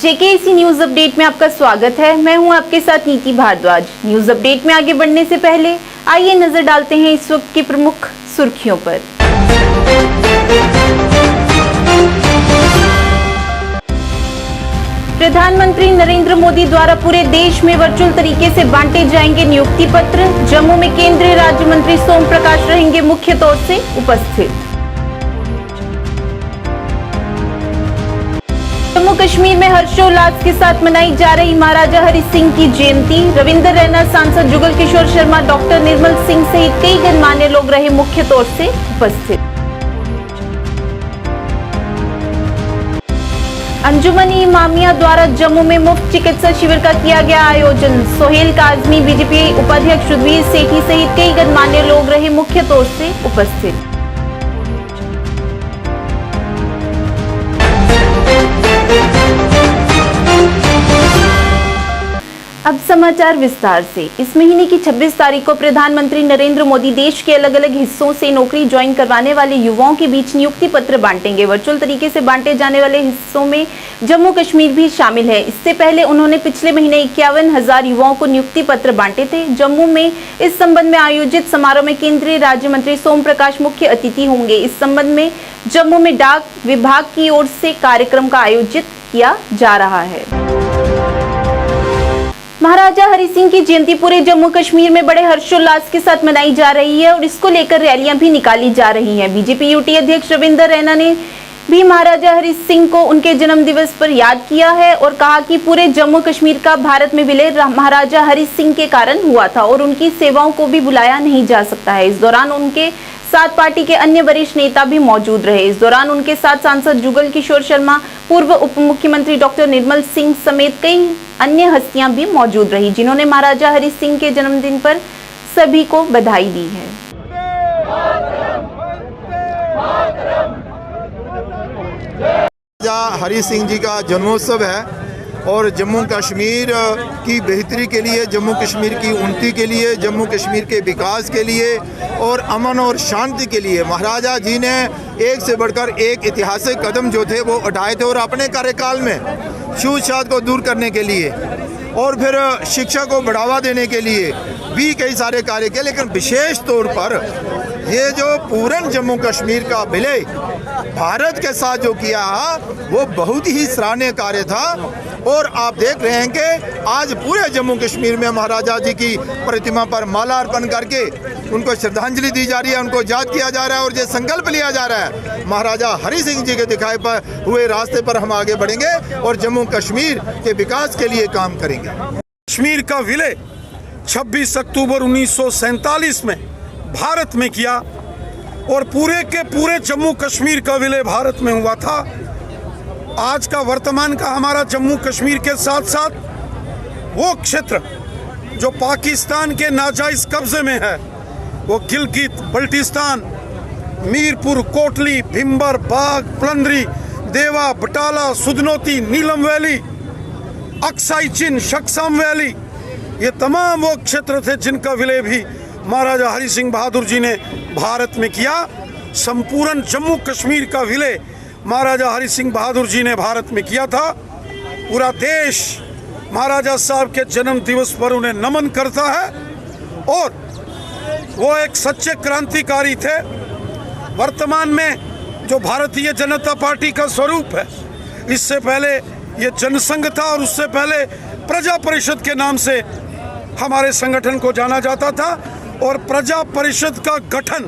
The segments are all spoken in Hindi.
जेकेसी न्यूज अपडेट में आपका स्वागत है। मैं हूं आपके साथ नीति भारद्वाज। न्यूज अपडेट में आगे बढ़ने से पहले आइए नजर डालते हैं इस वक्त की प्रमुख सुर्खियों पर। प्रधानमंत्री नरेंद्र मोदी द्वारा पूरे देश में वर्चुअल तरीके से बांटे जाएंगे नियुक्ति पत्र। जम्मू में केंद्रीय राज्य मंत्री सोम प्रकाश रहेंगे मुख्य तौर से उपस्थित। जम्मू कश्मीर में हर्षोल्लास के साथ मनाई जा रही महाराजा हरि सिंह की जयंती। रविंद्र रैना, सांसद जुगल किशोर शर्मा, डॉक्टर निर्मल सिंह सहित कई गणमान्य लोग रहे मुख्य तौर से उपस्थित। अंजुमन-ए इमामिया द्वारा जम्मू में मुफ्त चिकित्सा शिविर का किया गया आयोजन। सोहेल काजमी, बीजेपी उपाध्यक्ष रुद्रवीर सेठी सहित कई गणमान्य लोग रहे मुख्य तौर से उपस्थित। अब समाचार विस्तार से। इस महीने की 26 तारीख को प्रधानमंत्री नरेंद्र मोदी देश के अलग अलग हिस्सों से नौकरी ज्वाइन करवाने वाले युवाओं के बीच नियुक्ति पत्र बांटेंगे। वर्चुअल तरीके से बांटे जाने वाले हिस्सों में जम्मू कश्मीर भी शामिल है। इससे पहले उन्होंने पिछले महीने 51,000 युवाओं को नियुक्ति पत्र बांटे थे। जम्मू में इस संबंध में आयोजित समारोह में केंद्रीय राज्य मंत्री सोम प्रकाश मुख्य अतिथि होंगे। इस संबंध में जम्मू में डाक विभाग की ओर से कार्यक्रम का आयोजित किया जा रहा है। महाराजा हरि सिंह की जयंती पूरे जम्मू कश्मीर में बड़े हर्षोल्लास के साथ मनाई जा रही है और इसको लेकर रैलियां भी निकाली जा रही हैं। बीजेपी यूटी अध्यक्ष रविंद्र रैना ने भी महाराजा हरि सिंह को उनके जन्म दिवस पर याद किया है और कहा कि पूरे जम्मू कश्मीर का भारत में विलय महाराजा हरि सिंह के कारण हुआ था और उनकी सेवाओं को भी भुलाया नहीं जा सकता है। इस दौरान उनके साथ पार्टी के अन्य वरिष्ठ नेता भी मौजूद रहे। इस दौरान उनके साथ सांसद जुगल किशोर शर्मा, पूर्व उप मुख्यमंत्री डॉक्टर निर्मल सिंह समेत कई अन्य हस्तियां भी मौजूद रही, जिन्होंने महाराजा हरि सिंह के जन्मदिन पर सभी को बधाई दी है। महाराजा हरि सिंह जी का जन्मोत्सव है और जम्मू कश्मीर की बेहतरी के लिए, जम्मू कश्मीर की उन्नति के लिए, जम्मू कश्मीर के विकास के लिए और अमन और शांति के लिए महाराजा जी ने एक से बढ़कर एक ऐतिहासिक कदम जो थे वो उठाए थे और अपने कार्यकाल में छूत-छात को दूर करने के लिए और फिर शिक्षा को बढ़ावा देने के लिए भी कई सारे कार्य किए। लेकिन विशेष तौर पर ये जो पूर्ण जम्मू कश्मीर का विलय भारत के साथ जो किया वो बहुत ही सराहनीय कार्य था। और आप देख रहे हैं कि आज पूरे जम्मू कश्मीर में महाराजा जी की प्रतिमा पर माला अर्पण करके उनको श्रद्धांजलि दी जा रही है, उनको याद किया जा रहा है और ये संकल्प लिया जा रहा है महाराजा हरि सिंह जी के दिखाए पर हुए रास्ते पर हम आगे बढ़ेंगे और जम्मू कश्मीर के विकास के लिए काम करेंगे। कश्मीर का विलय 26 अक्टूबर 1947 में भारत में किया और पूरे के पूरे जम्मू कश्मीर का विलय भारत में हुआ था। आज का वर्तमान का हमारा जम्मू कश्मीर के साथ साथ वो क्षेत्र जो पाकिस्तान के नाजायज कब्जे में है, वो गिलगित बल्टिस्तान, मीरपुर, कोटली, भिंबर, बाग, प्लंदरी, देवा, बटाला, सुधनौती, नीलम वैली, अक्साई चिन, शक्सम वैली, ये तमाम वो क्षेत्र थे जिनका विलय भी महाराजा हरि सिंह बहादुर जी ने भारत में किया। संपूर्ण जम्मू कश्मीर का विलय महाराजा हरि सिंह बहादुर जी ने भारत में किया था। पूरा देश महाराजा साहब के जन्म दिवस पर उन्हें नमन करता है और वो एक सच्चे क्रांतिकारी थे। वर्तमान में जो भारतीय जनता पार्टी का स्वरूप है, इससे पहले ये जनसंघ था और उससे पहले प्रजा परिषद के नाम से हमारे संगठन को जाना जाता था और प्रजा परिषद का गठन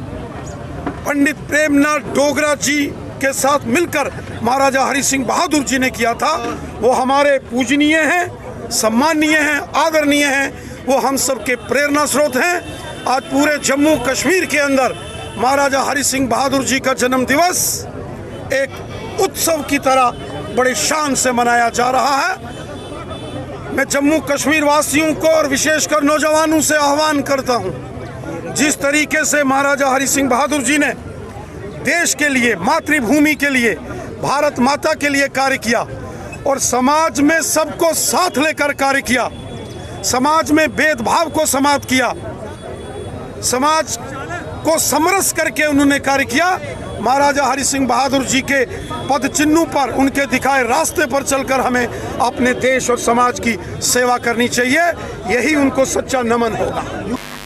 पंडित प्रेमनाथ डोगरा जी के साथ मिलकर महाराजा हरि सिंह बहादुर जी ने किया था। वो हमारे पूजनीय हैं, सम्माननीय हैं, आदरणीय हैं, वो हम सब के प्रेरणा स्रोत हैं। आज पूरे जम्मू कश्मीर के अंदर महाराजा हरि सिंह बहादुर जी का जन्म दिवस एक उत्सव की तरह बड़े शान से मनाया जा रहा है। मैं जम्मू कश्मीर वासियों को और विशेषकर नौजवानों से आह्वान करता हूं, जिस तरीके से महाराजा हरि सिंह बहादुर जी ने देश के लिए, मातृभूमि के लिए, भारत माता के लिए कार्य किया और समाज में सबको साथ लेकर कार्य किया, समाज में भेदभाव को समाप्त किया, समाज को समरस करके उन्होंने कार्य किया। महाराजा हरि सिंह बहादुर जी के पद चिन्हों पर, उनके दिखाए रास्ते पर चलकर हमें अपने देश और समाज की सेवा करनी चाहिए। यही उनको सच्चा नमन होगा।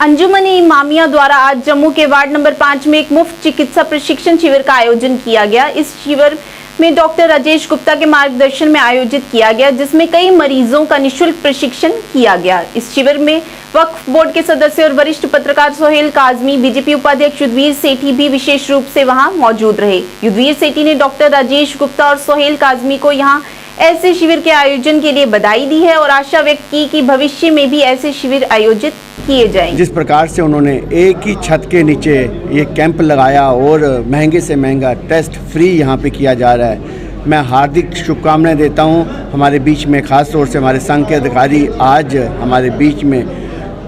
अंजुमन इमामिया द्वारा आज जम्मू के वार्ड नंबर 5 में एक मुफ्त चिकित्सा प्रशिक्षण शिविर का आयोजन किया गया। इस शिविर में डॉक्टर राजेश गुप्ता के मार्गदर्शन में आयोजित किया गया, जिसमें कई मरीजों का निःशुल्क प्रशिक्षण किया गया। इस शिविर में वक्फ बोर्ड के सदस्य और वरिष्ठ पत्रकार सोहेल काजमी, बीजेपी उपाध्यक्ष युद्धवीर सेठी भी विशेष रूप से वहां मौजूद रहे। युद्धवीर सेठी ने डॉक्टर राजेश गुप्ता और सोहेल काजमी को यहां ऐसे शिविर के आयोजन के लिए बधाई दी है और आशा व्यक्त की कि भविष्य में भी ऐसे शिविर आयोजित किए जाएंगे। जिस प्रकार से उन्होंने एक ही छत के नीचे ये कैंप लगाया और महंगे से महंगा टेस्ट फ्री यहाँ पे किया जा रहा है, मैं हार्दिक शुभकामनाएं देता हूँ। हमारे बीच में ख़ास तौर से हमारे संघ के अधिकारी आज हमारे बीच में,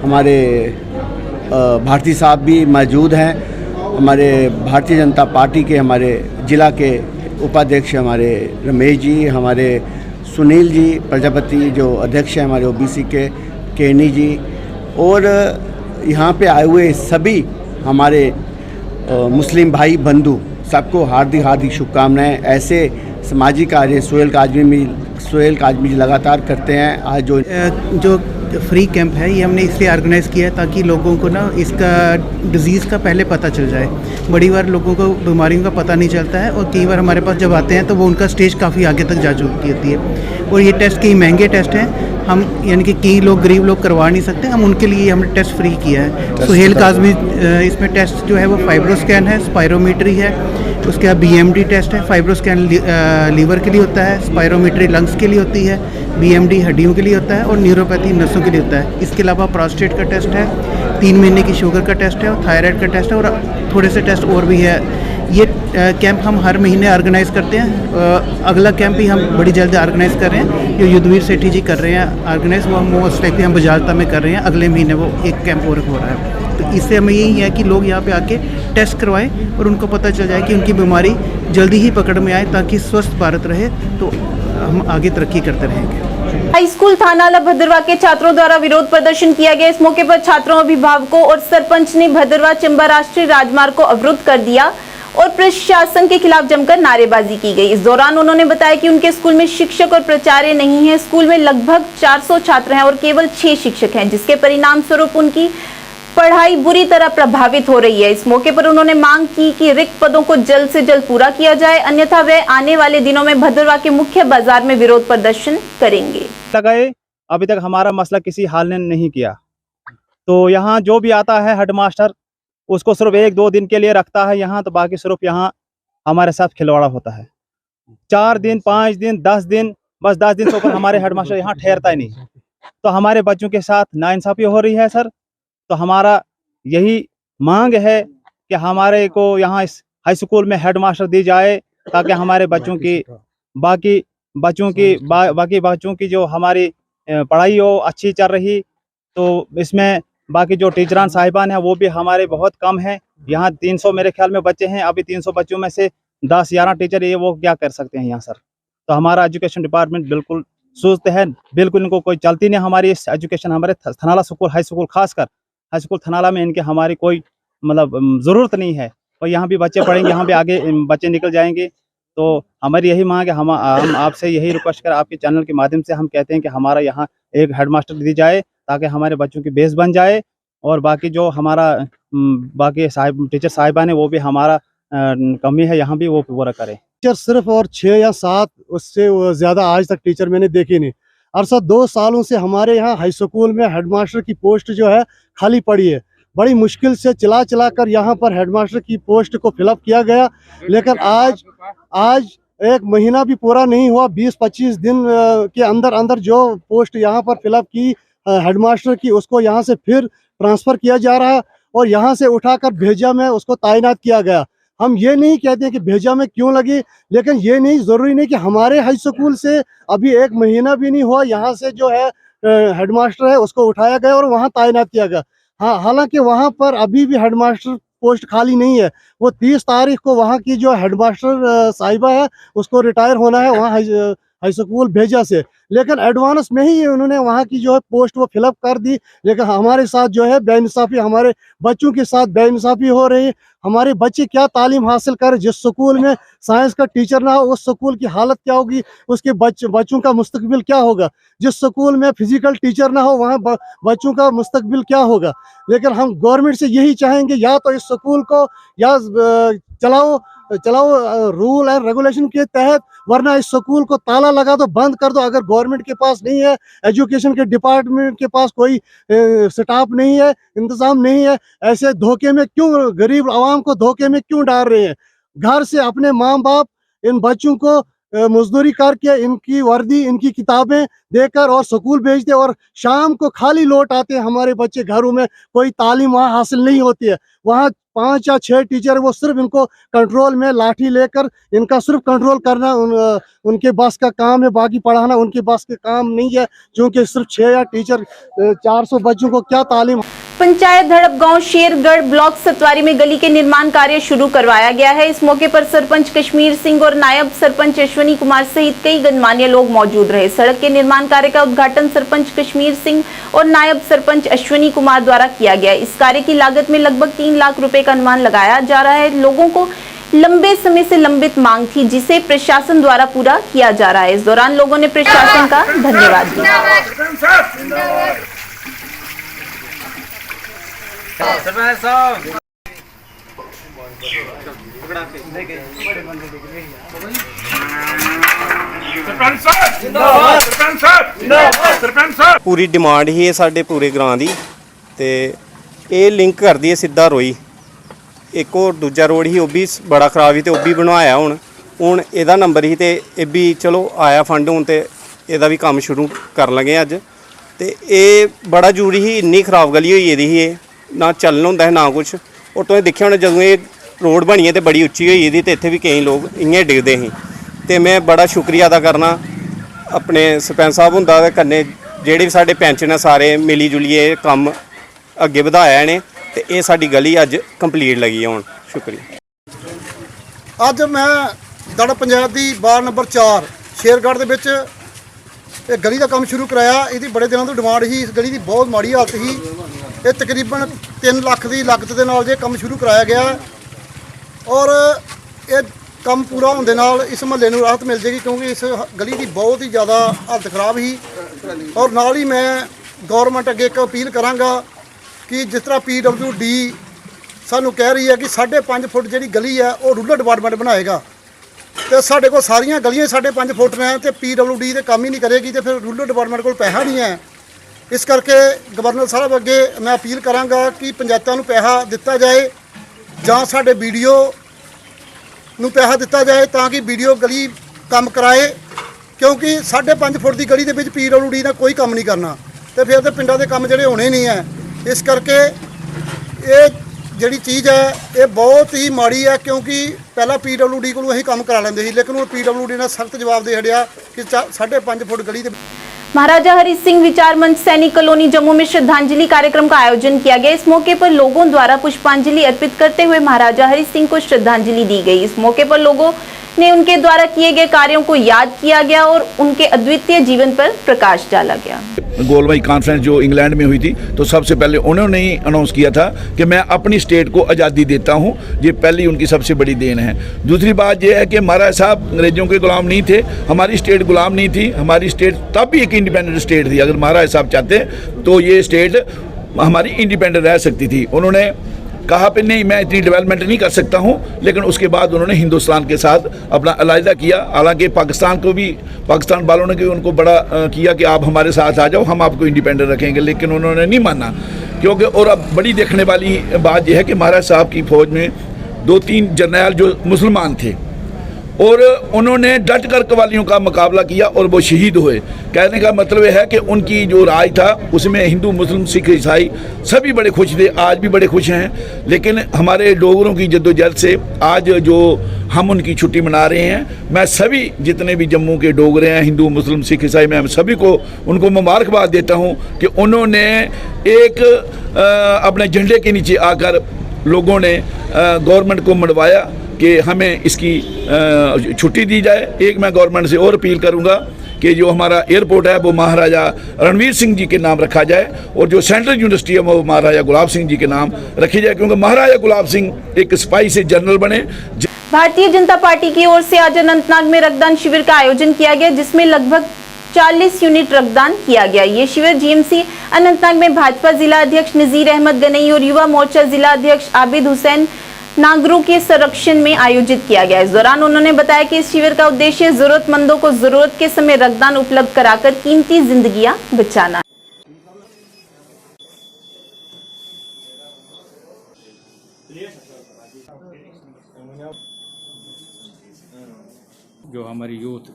हमारे भारती साहब भी मौजूद हैं, हमारे भारतीय जनता पार्टी के हमारे ज़िला के उपाध्यक्ष हमारे रमेश जी, हमारे सुनील जी प्रजापति जो अध्यक्ष हैं हमारे ओबीसी के केनी जी, और यहाँ पे आए हुए सभी हमारे मुस्लिम भाई बंधु, सबको हार्दिक हार्दिक शुभकामनाएं। ऐसे सामाजिक कार्य सोहेल काजमी जी लगातार करते हैं। आज जो फ्री कैंप है ये हमने इसलिए ऑर्गेनाइज़ किया है ताकि लोगों को ना इसका डिज़ीज़ का पहले पता चल जाए। बड़ी बार लोगों को बीमारियों का पता नहीं चलता है और कई बार हमारे पास जब आते हैं तो वो उनका स्टेज काफ़ी आगे तक जा चुकी होती है। और ये टेस्ट कई महंगे टेस्ट हैं, हम यानी कि कई लोग गरीब लोग करवा नहीं सकते, हम उनके लिए हमने टेस्ट फ्री किया है। सोहेल काजमी इसमें टेस्ट जो है वो फाइब्रोस्कैन है, स्पायरोमीट्री है, उसके बाद BMD टेस्ट है। फाइब्रोस्कैन लीवर के लिए होता है, स्पायरोमीट्री लंग्स के लिए होती है, BMD हड्डियों के लिए होता है और न्यूरोपैथी नसों के लिए होता है। इसके अलावा प्रोस्टेट का टेस्ट है, 3 महीने की शुगर का टेस्ट है और थायराइड का टेस्ट है और थोड़े से टेस्ट और भी है। ये कैंप हम हर महीने ऑर्गेनाइज़ करते हैं। अगला कैंप भी हम बड़ी जल्द ऑर्गेनाइज़ कर रहे हैं, जो युद्धवीर सेठी जी कर रहे हैं ऑर्गेनाइज़, वो मोस्ट लाइकली हम बजालता में कर रहे हैं। अगले महीने वो एक कैंप और हो रहा है। तो इससे हमें यही है कि लोग यहाँ पे आके टेस्ट करवाएं और उनको पता चल जाए कि उनकी बीमारी जल्दी ही पकड़ में आए, ताकि स्वस्थ भारत रहे, तो हम आगे तरक्की करते रहेंगे। हाई स्कूल थानाला भद्रवा के छात्रों द्वारा विरोध प्रदर्शन किया गया। इस मौके पर छात्रों, अभिभावकों और सरपंच ने भद्रवा चंबा राष्ट्रीय राजमार्ग को अवरुद्ध कर दिया और प्रशासन के खिलाफ जमकर नारेबाजी की गई। इस दौरान उन्होंने बताया कि उनके स्कूल में शिक्षक और प्राचार्य नहीं है। स्कूल में लगभग 400 छात्र हैं और केवल 6 शिक्षक हैं, जिसके परिणाम स्वरूप उनकी पढ़ाई बुरी तरह प्रभावित हो रही है। इस मौके पर उन्होंने मांग की कि रिक्त पदों को जल्द से जल्द पूरा किया जाए, अन्यथा वे आने वाले दिनों में भद्रवा के मुख्य बाजार में विरोध प्रदर्शन करेंगे। अभी तक हमारा मसला किसी हाल ने नहीं किया। तो यहाँ जो भी आता है हेडमास्टर, उसको सिर्फ 1-2 दिन के लिए रखता है यहाँ, तो बाकी सिर्फ यहाँ हमारे साथ खिलवाड़ा होता है। 4 दिन, 5 दिन, 10 दिन, बस 10 दिन से ऊपर हमारे हेडमास्टर यहाँ ठहरता ही नहीं। तो हमारे बच्चों के साथ नाइंसाफी हो रही है सर। तो हमारा यही मांग है कि हमारे को यहाँ इस हाई स्कूल में हेडमास्टर दी जाए, ताकि हमारे बच्चों की बाकी बच्चों की जो हमारी पढ़ाई हो अच्छी चल रही। तो इसमें बाकी जो टीचरान साहिबान हैं वो भी हमारे बहुत कम हैं। यहाँ 300 मेरे ख्याल में बच्चे हैं। अभी 300 बच्चों में से 10-11 टीचर ये वो क्या कर सकते हैं यहाँ सर। तो हमारा एजुकेशन डिपार्टमेंट बिल्कुल सुस्त है, बिल्कुल इनको कोई चलती नहीं हमारी इस एजुकेशन। हमारे थनाला स्कूल हाई स्कूल, खासकर हाई स्कूल थनाला में इनके हमारी कोई मतलब ज़रूरत नहीं है। और यहाँ भी बच्चे पढ़ेंगे, यहाँ भी आगे बच्चे निकल जाएंगे। तो हमारी यही मांग है, हम आपसे यही रिक्वेस्ट कर आपके चैनल के माध्यम से हम कहते हैं कि हमारा यहाँ एक हेडमास्टर दी जाए, ताकि हमारे बच्चों की बेस बन जाए। और बाकी जो हमारा बाकी टीचर साहिबान है वो भी हमारा कमी है यहाँ भी वो पूरा करें। टीचर सिर्फ और 6 या 7, उससे ज़्यादा आज तक टीचर मैंने देखी नहीं। अरसा 2 सालों से हमारे यहाँ हाई स्कूल में हेडमास्टर की पोस्ट जो है खाली पड़ी है। बड़ी मुश्किल से चला कर यहाँ पर हेडमास्टर की पोस्ट को फिलअप किया गया, लेकिन आज 1 महीना भी पूरा नहीं हुआ। 20-25 दिन के अंदर जो पोस्ट यहाँ पर फिलअप की हेडमास्टर की, उसको यहाँ से फिर ट्रांसफ़र किया जा रहा है और यहाँ से उठाकर भेजा में उसको तैनात किया गया। हम ये नहीं कहते हैं कि भेजा में क्यों लगी, लेकिन ये नहीं ज़रूरी नहीं कि हमारे हाई स्कूल से अभी 1 महीना भी नहीं हुआ यहाँ से जो है हेडमास्टर है उसको उठाया गया और वहाँ तैनात किया गया। हाँ, हालांकि वहाँ पर अभी भी हेडमास्टर पोस्ट खाली नहीं है। वो 30 तारीख को वहाँ की जो हेडमास्टर साहिबा है उसको रिटायर होना है। वहाँ हाई स्कूल भेजा से, लेकिन एडवांस में ही उन्होंने वहाँ की जो है पोस्ट वो फिलअप कर दी। लेकिन हमारे साथ जो है बेइंसाफ़ी, हमारे बच्चों के साथ बेइंसाफ़ी हो रही है। हमारे बच्चे क्या तालीम हासिल करें? जिस स्कूल में साइंस का टीचर ना हो, उस स्कूल की हालत क्या होगी? उसके बच्चों का मुस्तकबिल क्या होगा? जिस स्कूल में फिजिकल टीचर ना हो, वहाँ बच्चों का मुस्तकबिल क्या होगा? लेकिन हम गवर्नमेंट से यही चाहेंगे, या तो इस स्कूल को या चलाओ रूल एंड रेगुलेशन के तहत, वरना इस स्कूल को ताला लगा दो, बंद कर दो। अगर गवर्नमेंट के पास नहीं है, एजुकेशन के डिपार्टमेंट के पास कोई स्टाफ नहीं है, इंतजाम नहीं है, ऐसे धोखे में क्यों, गरीब आवाम को धोखे में क्यों डाल रहे हैं? घर से अपने माँ बाप इन बच्चों को मजदूरी करके इनकी वर्दी, इनकी किताबें देकर और स्कूल भेजते, और शाम को खाली लौट आते हैं हमारे बच्चे घरों में। कोई तालीम वहाँ हासिल नहीं होती है। वहाँ 5 या 6 टीचर, वो सिर्फ इनको कंट्रोल में लाठी लेकर इनका सिर्फ कंट्रोल करना उनके बस का काम है, बाकी पढ़ाना उनके बस के काम नहीं है, क्योंकि सिर्फ 6 या टीचर 400 बच्चों को क्या तालीम। पंचायत धड़प गांव शेरगढ़ ब्लॉक सतवारी में गली के निर्माण कार्य शुरू करवाया गया है। इस मौके पर सरपंच कश्मीर सिंह और नायब सरपंच अश्वनी कुमार सहित कई गणमान्य लोग मौजूद रहे। सड़क के निर्माण कार्य का उद्घाटन सरपंच कश्मीर सिंह और नायब सरपंच अश्वनी कुमार द्वारा किया गया। इस कार्य की लागत में लगभग 3 लाख रुपए का अनुमान लगाया जा रहा है। लोगों को लंबे समय से लंबित मांग थी, जिसे प्रशासन द्वारा पूरा किया जा रहा है। इस दौरान लोगों ने प्रशासन का धन्यवाद दिया। पूरी डिमांड ही है साडे पूरे ग्रां दी, ते ये लिंक करदी है सीधा रोई। एक और दूजा रोड ही, वो भी बड़ा खराब ही, ते वो भी बनवाया हुण एदा नंबर ही, ते ये भी चलो आया फंड हुण, ते एदा भी काम शुरू कर लगे अज। ते ये बड़ा जरूरी ही, इन्नी खराब गली होई दी ही, ना चलन होंदा है ना कुछ। और तुसें दिक्खेआ होना जदों ये रोड बनी है तो बड़ी उच्ची होई दी, ते इत्थे भी कई लोग इयां डिगदे ही। ते मैं बड़ा शुक्रिया अदा करना अपने सरपंच साहब हुंदा ते कन्नै जेहड़े भी साडे पैंच ने, सारे मिली जुलिए कम्म अगे वधाया ने, ते ये साडी गली अज कंप्लीट लगी है हुण। शुक्रिया। अज मैं दड़ पंचायत की वार्ड नंबर 4 शेरगढ़ दे विच ये गली का काम शुरू कराया। इसकी बड़े दिनों तो डिमांड ही, इस गली की बहुत माड़ी हालत ही। ये तकरीबन 3 लाख की लागत के नाल काम शुरू कराया गया, और ये काम पूरा होने नाल इस महल्ले नूं राहत मिल जाएगी, क्योंकि इस गली की बहुत ही ज़्यादा हालत खराब ही। और नाल ही मैं गौरमेंट अगे एक अपील करांगा कि जिस तरह PWD सानू कह रही है कि 5.5 फुट जी गली है वो रूरल डिपार्टमेंट बनाएगा, तो साढ़े को सारिया गलियां 5.5 फुट ने, तो PWD तो काम ही नहीं करेगी, तो फिर रूरल डिपार्टमेंट को पैसा नहीं है। इस करके गवर्नर साहब अगे मैं अपील करांगा कि पंचायतों को पैसा दिता जाए, जां साडे BDO नूं पैसा दिता जाए, ताकि BDO गली काम कराए, क्योंकि 5.5 फुट की गली के विच PWD ने कोई काम नहीं करना, तो फिर तो पिंडां दे काम जिहड़े होने नहीं है। इस करके ये जिहड़ी चीज़ है ये बहुत ही माड़ी है, क्योंकि पहला PWD को असीं काम करा लैंदे सी, लेकिन हुण PWD ने सख्त जवाब दे छड्डिया कि 5.5 फुट गली दे। महाराजा हरि सिंह विचार मंच सैनिक कॉलोनी जम्मू में श्रद्धांजलि कार्यक्रम का आयोजन किया गया। इस मौके पर लोगों द्वारा पुष्पांजलि अर्पित करते हुए महाराजा हरि सिंह को श्रद्धांजलि दी गई। इस मौके पर लोगों ने उनके द्वारा किए गए कार्यों को याद किया गया और उनके अद्वितीय जीवन पर प्रकाश डाला गया। गोलवाई कॉन्फ्रेंस जो इंग्लैंड में हुई थी, तो सबसे पहले उन्होंने ही अनाउंस किया था कि मैं अपनी स्टेट को आज़ादी देता हूं। ये पहली उनकी सबसे बड़ी देन है। दूसरी बात यह है कि महाराज साहब अंग्रेजों के गुलाम नहीं थे, हमारी स्टेट गुलाम नहीं थी। हमारी स्टेट तब भी एक इंडिपेंडेंट स्टेट थी। अगर महाराज साहब चाहते तो ये स्टेट हमारी इंडिपेंडेंट रह सकती थी। उन्होंने कहा कि नहीं, मैं इतनी डेवलपमेंट नहीं कर सकता हूं, लेकिन उसके बाद उन्होंने हिंदुस्तान के साथ अपना अलहदा किया। हालांकि पाकिस्तान वालों ने उनको बड़ा किया कि आप हमारे साथ आ जाओ, हम आपको इंडिपेंडेंट रखेंगे, लेकिन उन्होंने नहीं माना। क्योंकि और अब बड़ी देखने वाली बात यह है कि महाराज साहब की फ़ौज में 2-3 जर्नैल जो मुसलमान थे, और उन्होंने डट कर कवालियों का मुकाबला किया और वो शहीद हुए। कहने का मतलब यह है कि उनकी जो राज था उसमें हिंदू, मुस्लिम, सिख, ईसाई सभी बड़े खुश थे, आज भी बड़े खुश हैं। लेकिन हमारे डोगरों की जद्दोजहद से आज जो हम उनकी छुट्टी मना रहे हैं, मैं सभी जितने भी जम्मू के डोगरे हैं, हिंदू, मुस्लिम, सिख, ईसाई, मैं सभी को उनको मुबारकबाद देता हूँ कि उन्होंने एक अपने झंडे के नीचे आकर लोगों ने गवर्नमेंट को मनवाया कि हमें इसकी छुट्टी दी जाए। एक मैं गवर्नमेंट से और अपील करूँगा कि जो हमारा एयरपोर्ट है वो महाराजा रणवीर सिंह जी के नाम रखा जाए और जो सेंट्रल यूनिवर्सिटी है वो महाराजा गुलाब सिंह जी के नाम रखी जाए, क्योंकि महाराजा गुलाब सिंह एक सिपाही से जनरल बने। भारतीय जनता पार्टी की ओर से आज अनंतनाग में रक्तदान शिविर का आयोजन किया गया, जिसमें लगभग 40 यूनिट रक्तदान किया गया। ये शिविर जीएमसी अनंतनाग में भाजपा जिला अध्यक्ष नजीर अहमद गनई और युवा मोर्चा जिला अध्यक्ष आबिद हुसैन नागरू के संरक्षण में आयोजित किया गया। इस दौरान उन्होंने बताया कि इस शिविर का उद्देश्य जरूरतमंदों को जरूरत के समय रक्तदान उपलब्ध कराकर कीमती जिंदगियां बचाना। जो हमारी यूथ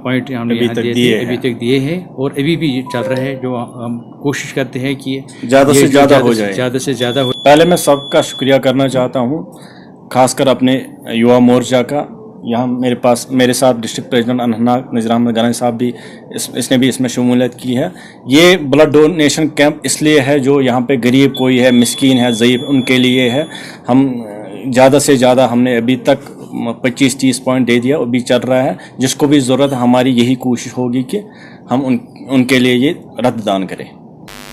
पॉइंट हमने अभी तक दिए हैं और अभी भी चल रहा है, जो हम कोशिश करते हैं कि ज़्यादा से ज़्यादा हो जाए, ज़्यादा से ज़्यादा हो। पहले मैं सबका शुक्रिया करना चाहता हूँ, खासकर अपने युवा मोर्चा का। यहाँ मेरे साथ डिस्ट्रिक्ट प्रेसिडेंट अनंतनाग नजीर अहमद गनई साहब भी इसने भी इसमें शमूलियत की है। ये ब्लड डोनेशन कैंप इसलिए है जो यहाँ पे गरीब कोई है, मिस्कीन है, ज़ईफ़, उनके लिए है। हम ज़्यादा से ज़्यादा हमने अभी तक 25-30 पॉइंट दे दिया, अभी चल रहा है। जिसको भी ज़रूरत, हमारी यही कोशिश होगी कि हम उनके लिए ये रक्तदान करें।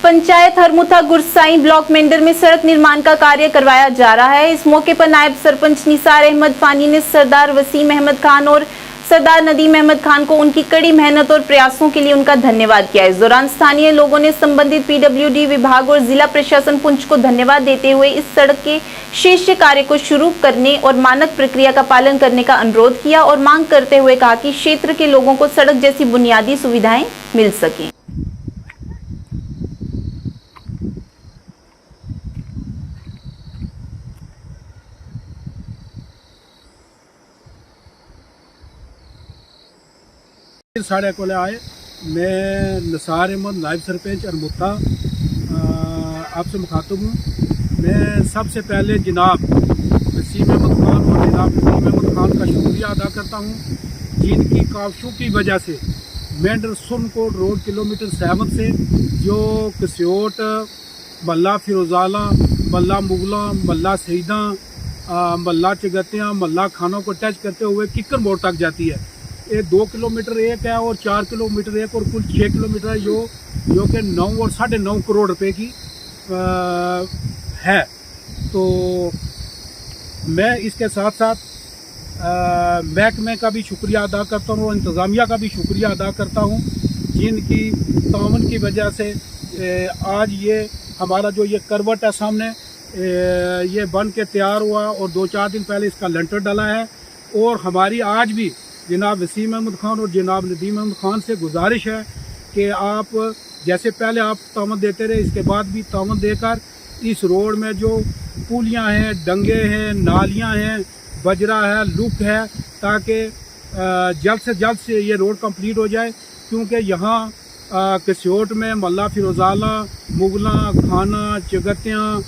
पंचायत हरमुथा गुरसाई ब्लॉक मेंढर में सड़क निर्माण का कार्य करवाया जा रहा है। इस मौके पर नायब सरपंच निसार अहमद फानी ने सरदार वसीम अहमद खान और सरदार नदीम अहमद खान को उनकी कड़ी मेहनत और प्रयासों के लिए उनका धन्यवाद किया। इस दौरान स्थानीय लोगों ने संबंधित पीडब्ल्यूडी विभाग और जिला प्रशासन पुंछ को धन्यवाद देते हुए इस सड़क के शेष कार्य को शुरू करने और मानक प्रक्रिया का पालन करने का अनुरोध किया और मांग करते हुए कहा कि क्षेत्र के लोगों को सड़क जैसी बुनियादी सुविधाएं मिल सकें। साढ़े को आए, मैं निसार अहमद नायब सरपंच हरमुथा आपसे मुखातब हूँ। मैं सबसे पहले जनाब वसीम अहमद खान और जनाब नदीम अहमद खान का शुक्रिया अदा करता हूँ, जिनकी काविशों की वजह से मेंढर सुरनकोट रोड किलोमीटर 7 से जो कस्योट, मल्ला फिरोजाला, मल्ला मुगला, मल्ला सईदा, मल्ला चगतियाँ, मल्ला खानों को टच करते हुए किक्कर मोड़ तक जाती है। ये 2 किलोमीटर एक है और 4 किलोमीटर एक और कुल 6 किलोमीटर है, जो कि 9 और 9.5 करोड़ रुपए की है। तो मैं इसके साथ साथ महकमे का भी शुक्रिया अदा करता हूँ और इंतज़ामिया का भी शुक्रिया अदा करता हूँ, जिनकी ताउन की वजह से आज ये हमारा जो ये करवट है सामने ये बन के तैयार हुआ और 2-4 दिन पहले इसका लेंटर डाला है। और हमारी आज भी जनाब वसीम अहमद खान और जनाब नदीम अहमद खान से गुजारिश है कि आप जैसे पहले आप तामत देते रहे, इसके बाद भी तामत देकर इस रोड में जो पुलियाँ हैं, डंगे हैं, नालियाँ हैं, बजरा है, लुक है, ताकि जल्द से जल्द से ये रोड कंप्लीट हो जाए। क्योंकि यहाँ कस्योट में मल्ला फिरोजाला, मुगला, खाना, चगतियाँ,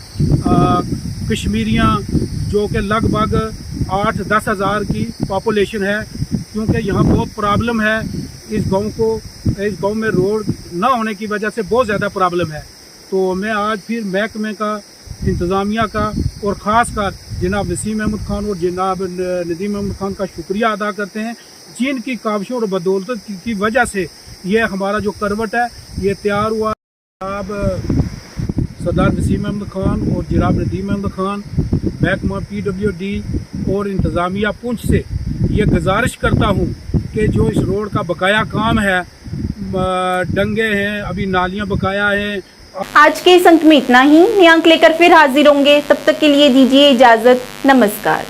कश्मीरियाँ, जो कि लगभग 8-10 हज़ार की पॉपुलेशन है। क्योंकि यहाँ बहुत प्रॉब्लम है, इस गांव में रोड ना होने की वजह से बहुत ज़्यादा प्रॉब्लम है। तो मैं आज फिर महकमे का, इंतज़ामिया का और ख़ास कर जनाब वसीम अहमद खान और जनाब नदीम अहमद खान का शुक्रिया अदा करते हैं, जिनकी काविशों और बदौलत की वजह से ये हमारा जो करवट है ये तैयार हुआ। जनाब सरदार वसीम अहमद खान और जनाब नदीम अहमद खान, महकमा पीडब्ल्यूडी और इंतज़ामिया पुंछ से ये गुजारिश करता हूँ कि जो इस रोड का बकाया काम है, डंगे हैं, अभी नालियाँ बकाया हैं। आज के इस अंक में इतना ही। नए अंक लेकर फिर हाजिर होंगे, तब तक के लिए दीजिए इजाजत। नमस्कार।